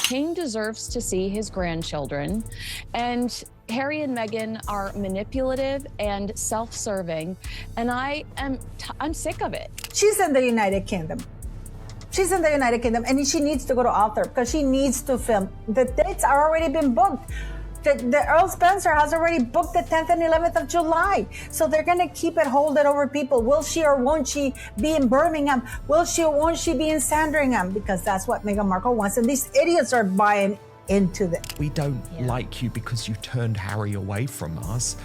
King deserves to see his grandchildren, and Harry and Meghan are manipulative and self-serving, and I'm sick of it. She's in the United Kingdom. She's in the United Kingdom, and she needs to go to Author because she needs to film. The dates are already been booked. The Earl Spencer has already booked the 10th and 11th of July. So they're going to keep it holding over people. Will she or won't she be in Birmingham? Will she or won't she be in Sandringham? Because that's what Meghan Markle wants. And these idiots are buying into that. We don't like you because you turned Harry away from us.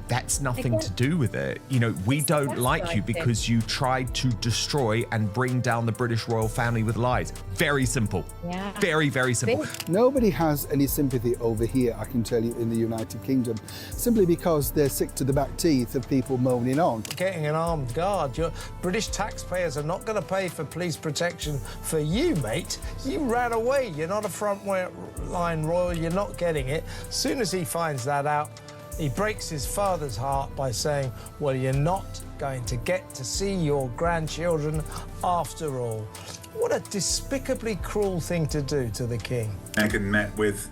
That's nothing to do with it. You know, we don't like you because you tried to destroy and bring down the British royal family with lies. Very simple. Yeah. Very, very simple. Nobody has any sympathy over here, I can tell you, in the United Kingdom, simply because they're sick to the back teeth of people moaning on. Getting an armed guard. Your British taxpayers are not going to pay for police protection for you, mate. You ran away. You're not a front-line royal. You're not getting it. As soon as he finds that out, he breaks his father's heart by saying, well, you're not going to get to see your grandchildren after all. What a despicably cruel thing to do to the king. Meghan met with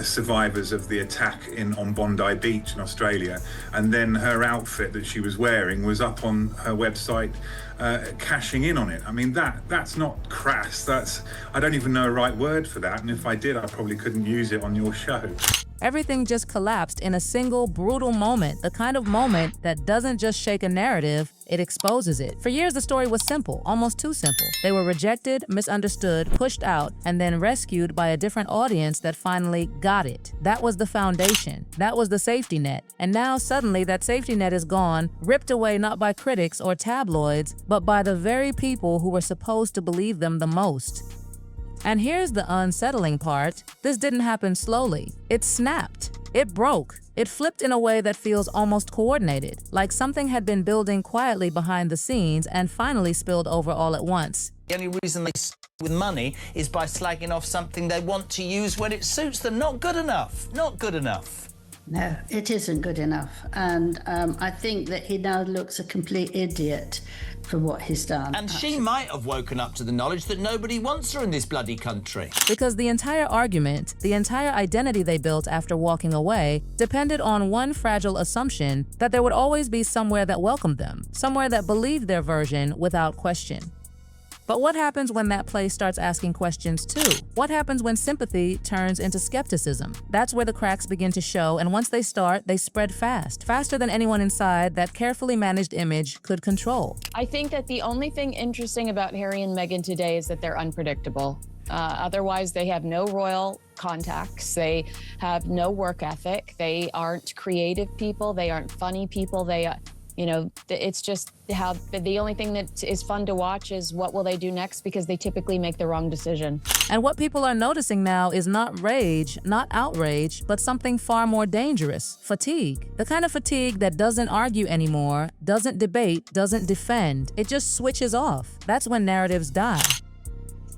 survivors of the attack on Bondi Beach in Australia, and then her outfit that she was wearing was up on her website cashing in on it. I mean, that's not crass. I don't even know a right word for that, and if I did, I probably couldn't use it on your show. Everything just collapsed in a single brutal moment, the kind of moment that doesn't just shake a narrative, it exposes it. For years, the story was simple, almost too simple. They were rejected, misunderstood, pushed out, and then rescued by a different audience that finally got it. That was the foundation. That was the safety net. And now suddenly that safety net is gone, ripped away not by critics or tabloids, but by the very people who were supposed to believe them the most. And here's the unsettling part. This didn't happen slowly. It snapped. It broke. It flipped in a way that feels almost coordinated, like something had been building quietly behind the scenes and finally spilled over all at once. The only reason they with money is by slagging off something they want to use when it suits them. Not good enough. Not good enough. No, it isn't good enough. And I think that he now looks a complete idiot for what he's done. And she might have woken up to the knowledge that nobody wants her in this bloody country. Because the entire argument, the entire identity they built after walking away, depended on one fragile assumption that there would always be somewhere that welcomed them, somewhere that believed their version without question. But what happens when that place starts asking questions too? What happens when sympathy turns into skepticism? That's where the cracks begin to show, and once they start, they spread fast, faster than anyone inside that carefully managed image could control. I think that the only thing interesting about Harry and Meghan today is that they're unpredictable. Otherwise, they have no royal contacts. They have no work ethic. They aren't creative people. They aren't funny people. You know, it's just how the only thing that is fun to watch is what will they do next, because they typically make the wrong decision. And what people are noticing now is not rage, not outrage, but something far more dangerous: fatigue. The kind of fatigue that doesn't argue anymore, doesn't debate, doesn't defend. It just switches off. That's when narratives die.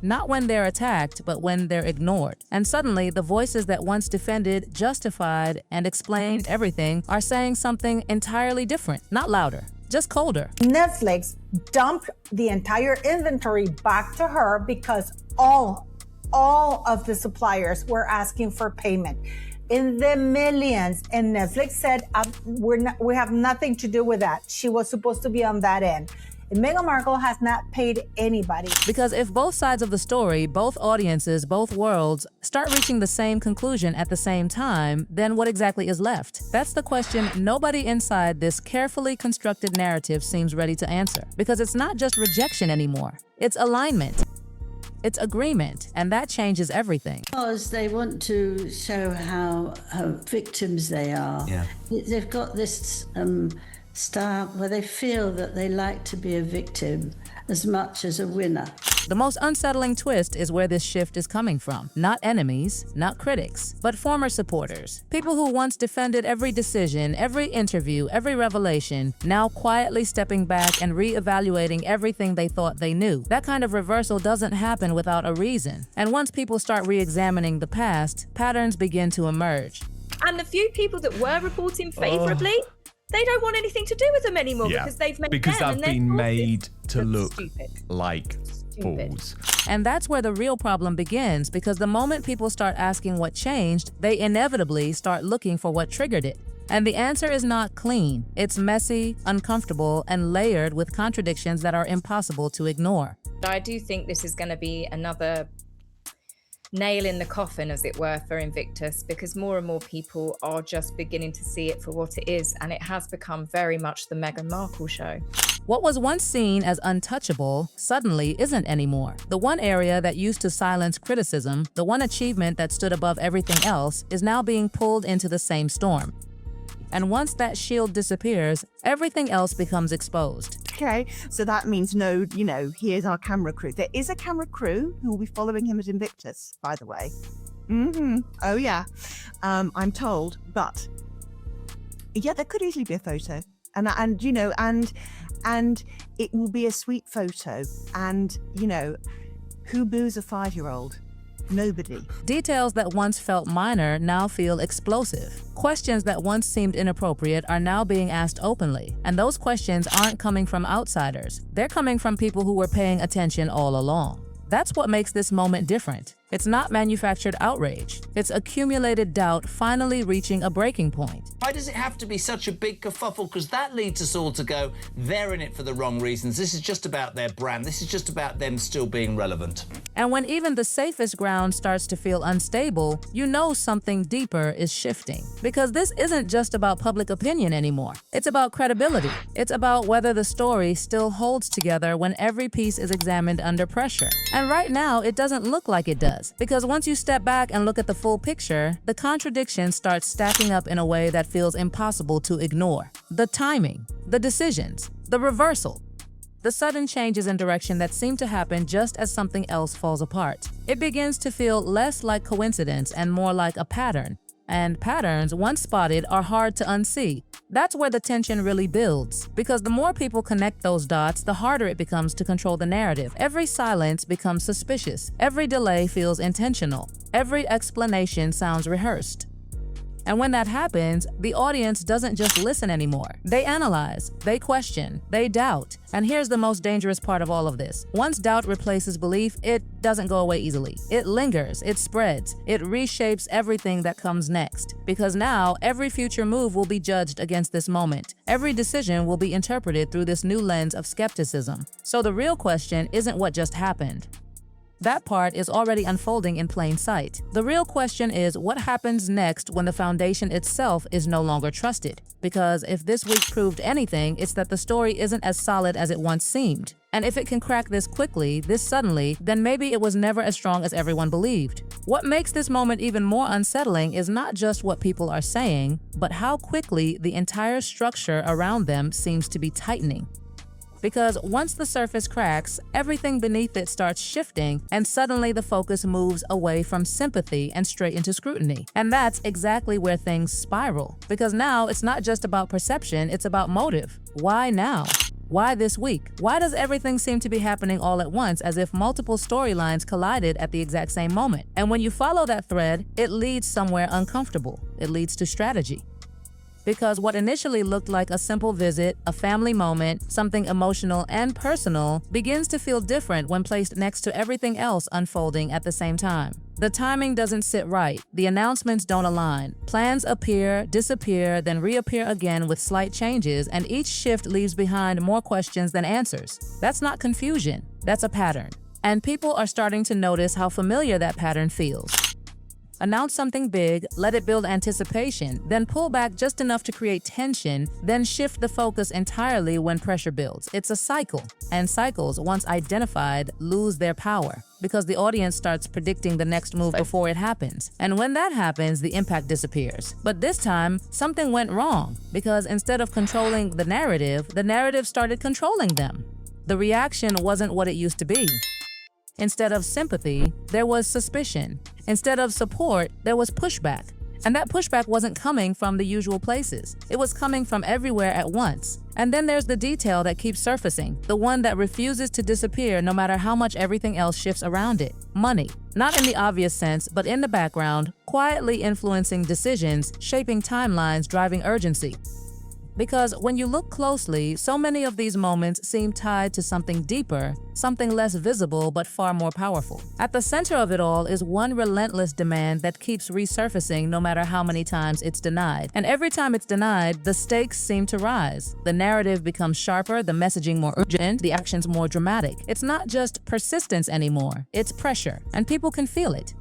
Not when they're attacked, but when they're ignored. And suddenly, the voices that once defended, justified, and explained everything are saying something entirely different. Not louder, just colder. Netflix dumped the entire inventory back to her because all of the suppliers were asking for payment in the millions. And Netflix said, we have nothing to do with that. She was supposed to be on that end. Meghan Markle has not paid anybody. Because if both sides of the story, both audiences, both worlds, start reaching the same conclusion at the same time, then what exactly is left? That's the question nobody inside this carefully constructed narrative seems ready to answer. Because it's not just rejection anymore. It's alignment. It's agreement, and that changes everything. Because they want to show how victims they are. Yeah. They've got this style where they feel that they like to be a victim as much as a winner. The most unsettling twist is where this shift is coming from. Not enemies, not critics, but former supporters. People who once defended every decision, every interview, every revelation, now quietly stepping back and re-evaluating everything they thought they knew. That kind of reversal doesn't happen without a reason. And once people start re-examining the past, patterns begin to emerge. And the few people that were reporting favorably, they don't want anything to do with them anymore because they've made because them they've been made to look stupid. like Stupid. balls. And that's where the real problem begins, because the moment people start asking what changed, they inevitably start looking for what triggered it. And the answer is not clean. It's messy, uncomfortable, and layered with contradictions that are impossible to ignore. I do think this is going to be another nail in the coffin, as it were, for Invictus, because more and more people are just beginning to see it for what it is, and it has become very much the Meghan Markle show. What was once seen as untouchable suddenly isn't anymore. The one area that used to silence criticism, the one achievement that stood above everything else, is now being pulled into the same storm. And once that shield disappears, everything else becomes exposed. Okay, so that means no, here's our camera crew. There is a camera crew who will be following him at Invictus, by the way. Oh yeah, I'm told. But yeah, there could easily be a photo, and it will be a sweet photo. And who boos a 5-year-old? Nobody. Details that once felt minor now feel explosive. Questions that once seemed inappropriate are now being asked openly. And those questions aren't coming from outsiders. They're coming from people who were paying attention all along. That's what makes this moment different. It's not manufactured outrage. It's accumulated doubt finally reaching a breaking point. Why does it have to be such a big kerfuffle? Because that leads us all to go, they're in it for the wrong reasons. This is just about their brand. This is just about them still being relevant. And when even the safest ground starts to feel unstable, you know something deeper is shifting. Because this isn't just about public opinion anymore. It's about credibility. It's about whether the story still holds together when every piece is examined under pressure. And right now, it doesn't look like it does. Because once you step back and look at the full picture, the contradictions start stacking up in a way that feels impossible to ignore. The timing, the decisions, the reversal, the sudden changes in direction that seem to happen just as something else falls apart. It begins to feel less like coincidence and more like a pattern. And patterns, once spotted, are hard to unsee. That's where the tension really builds, because the more people connect those dots, the harder it becomes to control the narrative. Every silence becomes suspicious. Every delay feels intentional. Every explanation sounds rehearsed. And when that happens, the audience doesn't just listen anymore. They analyze, they question, they doubt. And here's the most dangerous part of all of this. Once doubt replaces belief, it doesn't go away easily. It lingers, it spreads, it reshapes everything that comes next. Because now, every future move will be judged against this moment. Every decision will be interpreted through this new lens of skepticism. So the real question isn't what just happened. That part is already unfolding in plain sight. The real question is what happens next when the foundation itself is no longer trusted. Because if this week proved anything, it's that the story isn't as solid as it once seemed. And if it can crack this quickly, this suddenly, then maybe it was never as strong as everyone believed. What makes this moment even more unsettling is not just what people are saying, but how quickly the entire structure around them seems to be tightening. Because once the surface cracks, everything beneath it starts shifting, and suddenly the focus moves away from sympathy and straight into scrutiny. And that's exactly where things spiral. Because now it's not just about perception, it's about motive. Why now? Why this week? Why does everything seem to be happening all at once, as if multiple storylines collided at the exact same moment? And when you follow that thread, it leads somewhere uncomfortable. It leads to strategy. Because what initially looked like a simple visit, a family moment, something emotional and personal, begins to feel different when placed next to everything else unfolding at the same time. The timing doesn't sit right. The announcements don't align. Plans appear, disappear, then reappear again with slight changes, and each shift leaves behind more questions than answers. That's not confusion. That's a pattern. And people are starting to notice how familiar that pattern feels. Announce something big, let it build anticipation, then pull back just enough to create tension, then shift the focus entirely when pressure builds. It's a cycle. And cycles, once identified, lose their power because the audience starts predicting the next move before it happens. And when that happens, the impact disappears. But this time, something went wrong because instead of controlling the narrative started controlling them. The reaction wasn't what it used to be. Instead of sympathy, there was suspicion. Instead of support, there was pushback. And that pushback wasn't coming from the usual places. It was coming from everywhere at once. And then there's the detail that keeps surfacing, the one that refuses to disappear no matter how much everything else shifts around it. Money. Not in the obvious sense, but in the background, quietly influencing decisions, shaping timelines, driving urgency. Because when you look closely, so many of these moments seem tied to something deeper, something less visible but far more powerful. At the center of it all is one relentless demand that keeps resurfacing no matter how many times it's denied. And every time it's denied, the stakes seem to rise. The narrative becomes sharper, the messaging more urgent, the actions more dramatic. It's not just persistence anymore, it's pressure, and people can feel it.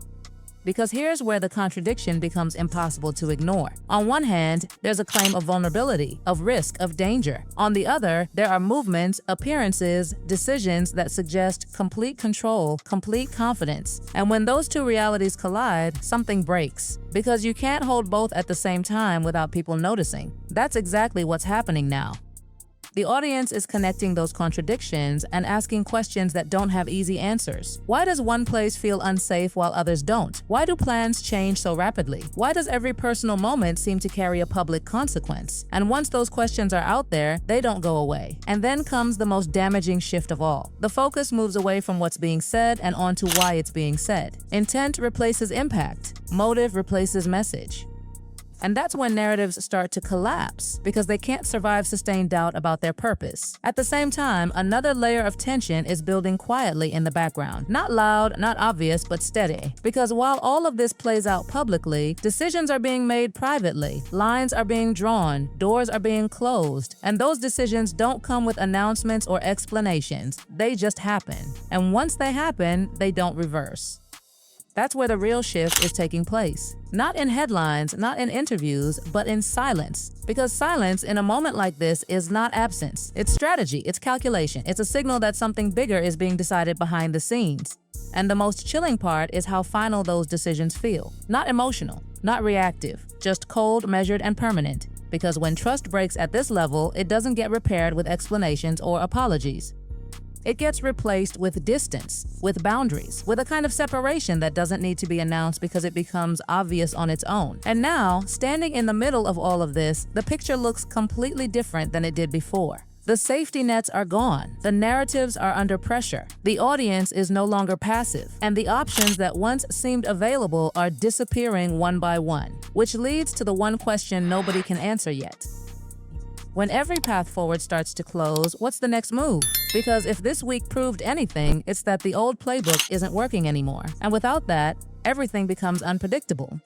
Because here's where the contradiction becomes impossible to ignore. On one hand, there's a claim of vulnerability, of risk, of danger. On the other, there are movements, appearances, decisions that suggest complete control, complete confidence. And when those two realities collide, something breaks. Because you can't hold both at the same time without people noticing. That's exactly what's happening now. The audience is connecting those contradictions and asking questions that don't have easy answers. Why does one place feel unsafe while others don't? Why do plans change so rapidly? Why does every personal moment seem to carry a public consequence? And once those questions are out there, they don't go away. And then comes the most damaging shift of all. The focus moves away from what's being said and onto why it's being said. Intent replaces impact. Motive replaces message. And that's when narratives start to collapse because they can't survive sustained doubt about their purpose. At the same time, another layer of tension is building quietly in the background. Not loud, not obvious, but steady. Because while all of this plays out publicly, decisions are being made privately. Lines are being drawn, doors are being closed, and those decisions don't come with announcements or explanations. They just happen. And once they happen, they don't reverse. That's where the real shift is taking place. Not in headlines, not in interviews, but in silence. Because silence in a moment like this is not absence. It's strategy, it's calculation. It's a signal that something bigger is being decided behind the scenes. And the most chilling part is how final those decisions feel. Not emotional, not reactive, just cold, measured, and permanent. Because when trust breaks at this level, it doesn't get repaired with explanations or apologies. It gets replaced with distance, with boundaries, with a kind of separation that doesn't need to be announced because it becomes obvious on its own. And now, standing in the middle of all of this, the picture looks completely different than it did before. The safety nets are gone. The narratives are under pressure. The audience is no longer passive. And the options that once seemed available are disappearing one by one, which leads to the one question nobody can answer yet. When every path forward starts to close, what's the next move? Because if this week proved anything, it's that the old playbook isn't working anymore. And without that, everything becomes unpredictable.